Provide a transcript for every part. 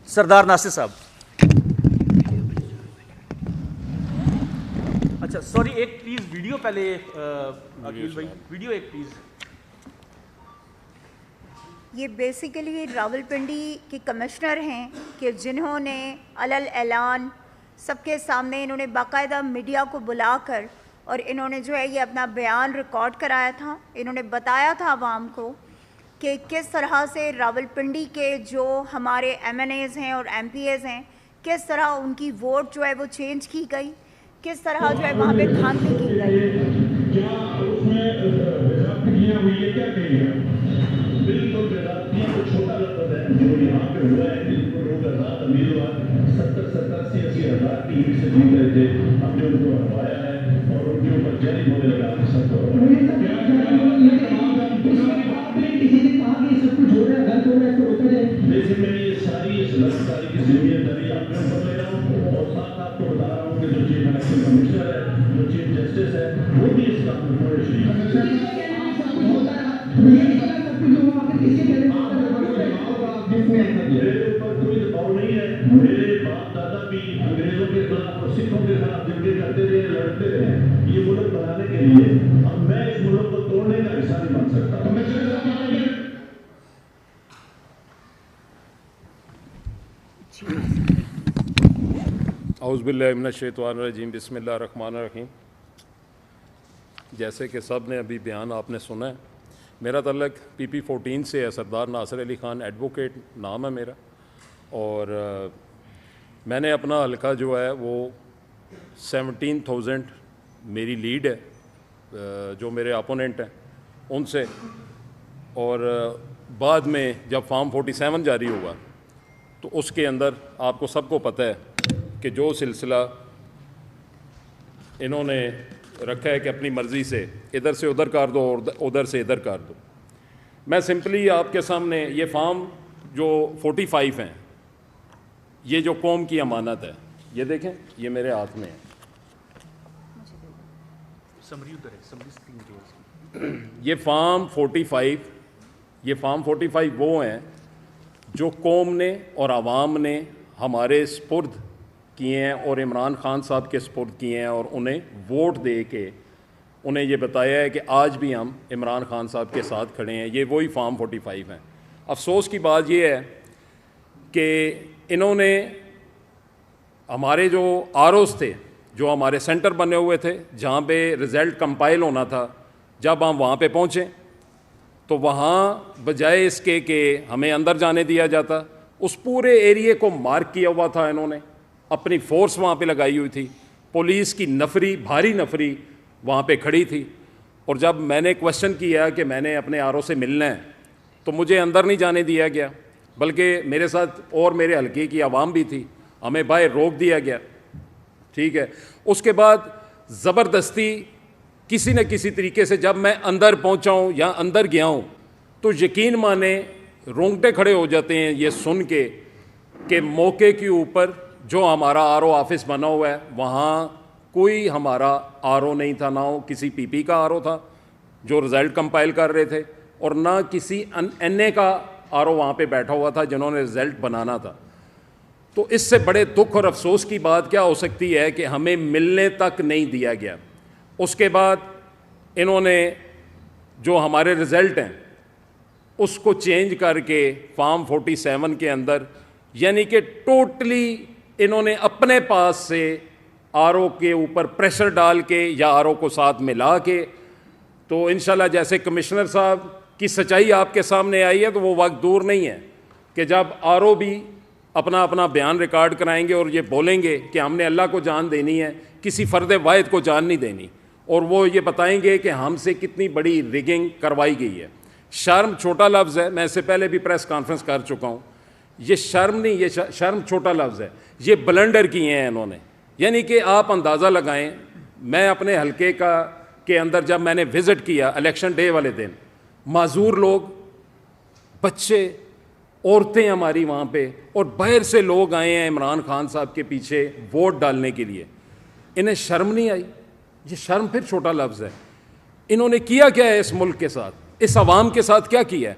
सरदार नासिर साहब। अच्छा सॉरी, एक प्लीज़ वीडियो पहले अकील भाई, वीडियो एक प्लीज़। ये बेसिकली रावलपिंडी के कमिश्नर हैं कि जिन्होंने अलल ऐलान सबके सामने इन्होंने बाकायदा मीडिया को बुलाकर और इन्होंने जो है ये अपना बयान रिकॉर्ड कराया था। इन्होंने बताया था आवाम को कि किस तरह से रावलपिंडी के जो हमारे MNAs हैं और MPAs हैं, किस तरह उनकी वोट जो है वो चेंज की गई, किस तरह जो है वहाँ पे धांधली की गई। बिल्कुल बेरातियां को छोटा लगता है जो यहाँ पे हुआ है, जिनको लोग आजाद उम्मीदवार 70-80 हज़ार की लीड से जीत रहे थे, हमने उनको हरवाया है और उनके ऊपर जरी होने लगा। किसी ने कहा कि सब कुछ हो रहा है, गलत हो रहा है, तो रोका जाए। बेसिकली ये सारी इस लड़कारी की जिम्मेदारी आपके ऊपर ले रहा हूँ और साथ आपको बता रहा हूँ कि जो चीफ इलेक्शन कमिश्नर है, जो चीफ जस्टिस है, वो भी इस काम में पूरे शरीक है। मेरे ऊपर कोई दबाव नहीं है। मेरे बाप दादा भी अंग्रेजों के खिलाफ और सिखों के खिलाफ जंगे करते रहे, लड़ते रहे ये मुल्क बनाने के लिए। अब मैं इस मुल्क को तोड़ने का हिस्सा नहीं बन सकता। औज़ु बिल्लाहि मिनश शैतानिर रजीम, बिस्मिल्लाहिर रहमानिर रहीम। जैसे कि सब ने अभी बयान आपने सुना है, मेरा तल्लक PP14 से है। सरदार नासिर अली ख़ान एडवोकेट नाम है मेरा, और मैंने अपना हल्का जो है वो 17,000 मेरी लीड है जो मेरे अपोनेंट हैं उनसे। और बाद में जब फॉर्म 47 जारी हुआ तो उसके अंदर आपको सबको पता है कि जो सिलसिला इन्होंने रखा है कि अपनी मर्ज़ी से इधर से उधर कर दो और उधर से इधर कर दो। मैं सिंपली आपके सामने ये फॉर्म जो 45 हैं, ये जो कौम की अमानत है, ये देखें, ये मेरे हाथ में है। समरी उधर है, समरी स्क्रीन के। ये फॉर्म 45 वो हैं जो कौम ने और आवाम ने हमारे स्पुर्द किए हैं और इमरान खान साहब के स्पुर्द किए हैं, और उन्हें वोट दे के उन्हें ये बताया है कि आज भी हम इमरान खान साहब के साथ खड़े हैं। ये वही फॉर्म 45 हैं। अफसोस की बात ये है कि इन्होंने हमारे जो ROs थे, जो हमारे सेंटर बने हुए थे जहाँ पे रिज़ल्ट कंपाइल होना था, जब हम वहाँ पे पहुँचे तो वहाँ बजाय इसके कि हमें अंदर जाने दिया जाता, उस पूरे एरिए को मार्क किया हुआ था। इन्होंने अपनी फ़ोर्स वहाँ पे लगाई हुई थी, पुलिस की नफरी, भारी नफरी वहाँ पे खड़ी थी। और जब मैंने क्वेश्चन किया कि मैंने अपने RO से मिलना है तो मुझे अंदर नहीं जाने दिया गया, बल्कि मेरे साथ और मेरे हल्के की आवाम भी थी, हमें बाहर रोक दिया गया। ठीक है, उसके बाद ज़बरदस्ती किसी न किसी तरीके से जब मैं अंदर पहुँचा हूँ या अंदर गया हूँ तो यकीन माने रोंगटे खड़े हो जाते हैं ये सुन के कि मौके के ऊपर जो हमारा RO ऑफिस बना हुआ है वहाँ कोई हमारा RO नहीं था, ना वो किसी PP का RO था जो रिज़ल्ट कंपाइल कर रहे थे, और ना किसी NA का RO वहाँ पे बैठा हुआ था जिन्होंने रिज़ल्ट बनाना था। तो इससे बड़े दुख और अफसोस की बात क्या हो सकती है कि हमें मिलने तक नहीं दिया गया। उसके बाद इन्होंने जो हमारे रिज़ल्ट हैं उसको चेंज करके फॉर्म 47 के अंदर, यानी कि टोटली इन्होंने अपने पास से RO के ऊपर प्रेशर डाल के या RO को साथ मिला के, तो इंशाल्लाह जैसे कमिश्नर साहब की सच्चाई आपके सामने आई है तो वो वक्त दूर नहीं है कि जब RO भी अपना अपना बयान रिकॉर्ड कराएंगे और ये बोलेंगे कि हमने अल्लाह को जान देनी है, किसी फ़र्द वाहिद को जान नहीं देनी, और वो ये बताएंगे कि हमसे कितनी बड़ी रिगिंग करवाई गई है। शर्म छोटा लफ्ज़ है, मैं इससे पहले भी प्रेस कॉन्फ्रेंस कर चुका हूँ। ये शर्म नहीं, ये शर्म छोटा लफ्ज़ है, ये ब्लंडर किए हैं इन्होंने। यानी कि आप अंदाज़ा लगाएं, मैं अपने हलके के अंदर जब मैंने विज़िट किया इलेक्शन डे वाले दिन, माजूर लोग, बच्चे, औरतें हमारी वहाँ पे, और बाहर से लोग आए हैं इमरान खान साहब के पीछे वोट डालने के लिए। इन्हें शर्म नहीं आई? ये शर्म फिर छोटा लफ्ज़ है। इन्होंने किया क्या है इस मुल्क के साथ, इस आवाम के साथ क्या किया है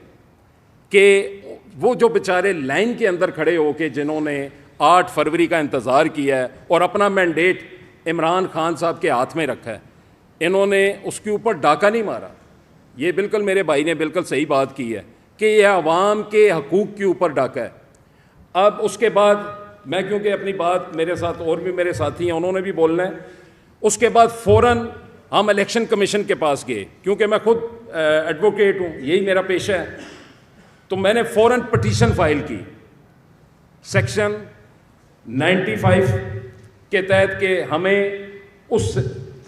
कि वो जो बेचारे लाइन के अंदर खड़े होके जिन्होंने 8 फरवरी का इंतज़ार किया है और अपना मैंडेट इमरान खान साहब के हाथ में रखा है, इन्होंने उसके ऊपर डाका नहीं मारा। ये बिल्कुल मेरे भाई ने बिल्कुल सही बात की है कि यह आवाम के हकूक़ के ऊपर डाका है। अब उसके बाद मैं, क्योंकि अपनी बात मेरे साथ और भी मेरे साथी हैं, उन्होंने भी बोलना है, उसके बाद फ़ौरन हम इलेक्शन कमीशन के पास गए, क्योंकि मैं खुद एडवोकेट हूँ, यही मेरा पेशा है। तो मैंने फ़ौरन पटिशन फाइल की सेक्शन 95 के तहत कि हमें उस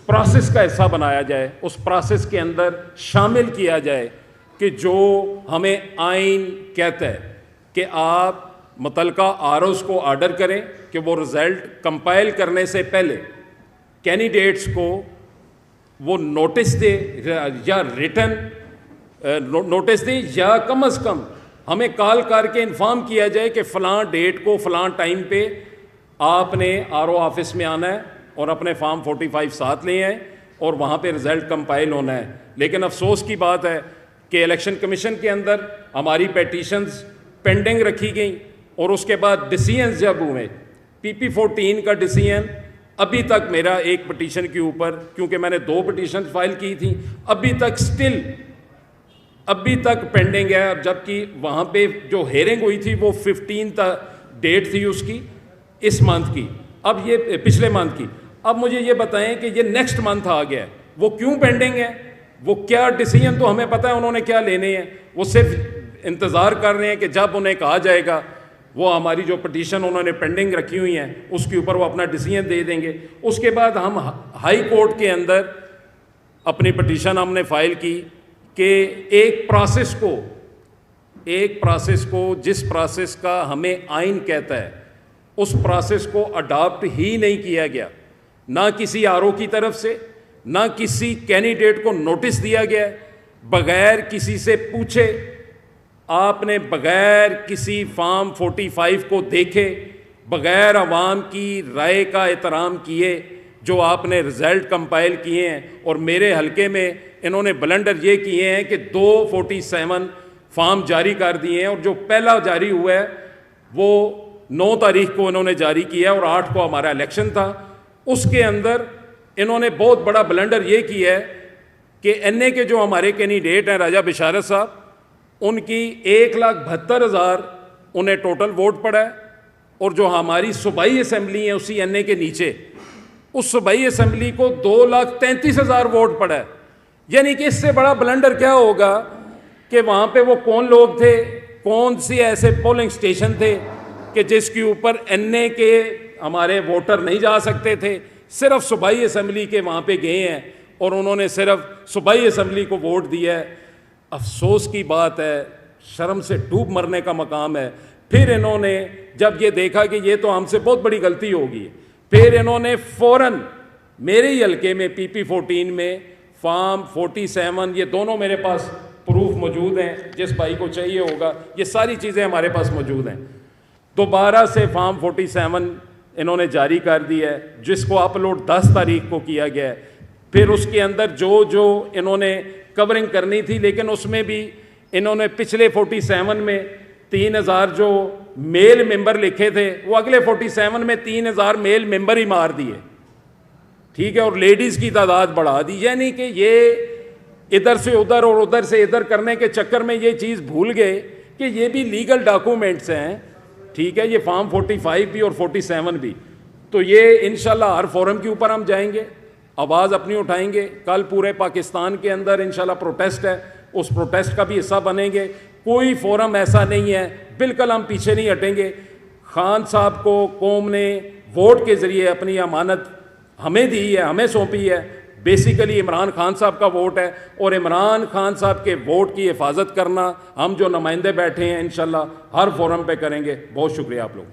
प्रोसेस का हिस्सा बनाया जाए, उस प्रोसेस के अंदर शामिल किया जाए कि जो हमें आइन कहता है कि आप मुतलका आरओज़ को ऑर्डर करें कि वो रिज़ल्ट कंपाइल करने से पहले कैंडिडेट्स को वो नोटिस दे या रिटन नोटिस दे, या कम अज़ कम हमें कॉल करके इन्फॉर्म किया जाए कि फ़लाँ डेट को फ़लाँ टाइम पे आपने आरओ ऑफिस में आना है और अपने फॉर्म 45 साथ ले आए और वहाँ पे रिज़ल्ट कंपाइल होना है। लेकिन अफसोस की बात है कि इलेक्शन कमीशन के अंदर हमारी पेटिशंस पेंडिंग रखी गई और उसके बाद डिसीजंस जब हुए, PP14 का डिसीजन अभी तक मेरा एक पटिशन के ऊपर, क्योंकि मैंने 2 पटिशन फाइल की थी, अभी तक पेंडिंग है। जबकि वहाँ पे जो हेयरिंग हुई थी वो 15 डेट थी उसकी, इस मंथ की, अब ये पिछले मंथ की। अब मुझे ये बताएं कि ये नेक्स्ट मंथ आ गया है, वो क्यों पेंडिंग है? वो क्या डिसीजन तो हमें पता है उन्होंने क्या लेने हैं, वो सिर्फ इंतज़ार कर रहे हैं कि जब उन्हें कहा जाएगा वो हमारी जो पटिशन उन्होंने पेंडिंग रखी हुई हैं उसके ऊपर वो अपना डिसीजन दे देंगे। उसके बाद हम हाई कोर्ट के अंदर अपनी पटिशन हमने फाइल की कि एक प्रोसेस को जिस प्रोसेस का हमें आइन कहता है उस प्रोसेस को अडॉप्ट ही नहीं किया गया, ना किसी आरओ की तरफ से, ना किसी कैंडिडेट को नोटिस दिया गया, बगैर किसी से पूछे, आपने बगैर किसी फॉर्म 45 को देखे, बगैर आवाम की राय का एहतराम किए जो आपने रिज़ल्ट कंपाइल किए हैं। और मेरे हलके में इन्होंने ब्लंडर ये किए हैं कि 247 फॉर्म जारी कर दिए हैं और जो पहला जारी हुआ है वो 9 तारीख को इन्होंने जारी किया और 8 को हमारा इलेक्शन था। उसके अंदर इन्होंने बहुत बड़ा ब्लंडर ये किया है कि एनए के जो हमारे कैंडिडेट हैं राजा बिशारत साहब, उनकी 1,72,000 उन्हें टोटल वोट पड़ा है और जो हमारी सूबाई असम्बली है उसी एनए के नीचे, उस सूबाई असम्बली को 2,33,000 वोट पड़ा है। यानी कि इससे बड़ा ब्लंडर क्या होगा कि वहाँ पे वो कौन लोग थे, कौन से ऐसे पोलिंग स्टेशन थे कि जिसके ऊपर एनए के हमारे वोटर नहीं जा सकते थे, सिर्फ सूबाई असम्बली के वहाँ पे गए हैं और उन्होंने सिर्फ सूबाई असम्बली को वोट दिया है। अफसोस की बात है, शर्म से डूब मरने का मकाम है। फिर इन्होंने जब ये देखा कि ये तो हमसे बहुत बड़ी गलती होगी, फिर इन्होंने फ़ौरन मेरे ही हल्के में PP14 में फॉर्म 47, ये दोनों मेरे पास प्रूफ मौजूद हैं, जिस भाई को चाहिए होगा ये सारी चीज़ें हमारे पास मौजूद हैं। दोबारा से फॉर्म 47 इन्होंने जारी कर दिया है जिसको अपलोड 10 तारीख को किया गया है। फिर उसके अंदर जो इन्होंने कवरिंग करनी थी, लेकिन उसमें भी इन्होंने पिछले 47 में 3,000 जो मेल मेंबर लिखे थे वो अगले 47 में 3,000 मेल मेंबर ही मार दिए, ठीक है, और लेडीज़ की तादाद बढ़ा दी। यानी कि ये इधर से उधर और उधर से इधर करने के चक्कर में ये चीज़ भूल गए कि ये भी लीगल डॉक्यूमेंट्स हैं, ठीक है, ये फॉर्म 45 भी और 47 भी। तो ये इंशाल्लाह हर फोरम के ऊपर हम जाएंगे, आवाज़ अपनी उठाएंगे। कल पूरे पाकिस्तान के अंदर इंशाल्लाह प्रोटेस्ट है, उस प्रोटेस्ट का भी हिस्सा बनेंगे। कोई फोरम ऐसा नहीं है, बिल्कुल हम पीछे नहीं हटेंगे। खान साहब को कौम ने वोट के ज़रिए अपनी अमानत हमें दी है, हमें सौंपी है। बेसिकली इमरान खान साहब का वोट है और इमरान खान साहब के वोट की हिफाजत करना हम जो नुमाइंदे बैठे हैं इंशाल्लाह हर फोरम पे करेंगे। बहुत शुक्रिया आप लोग।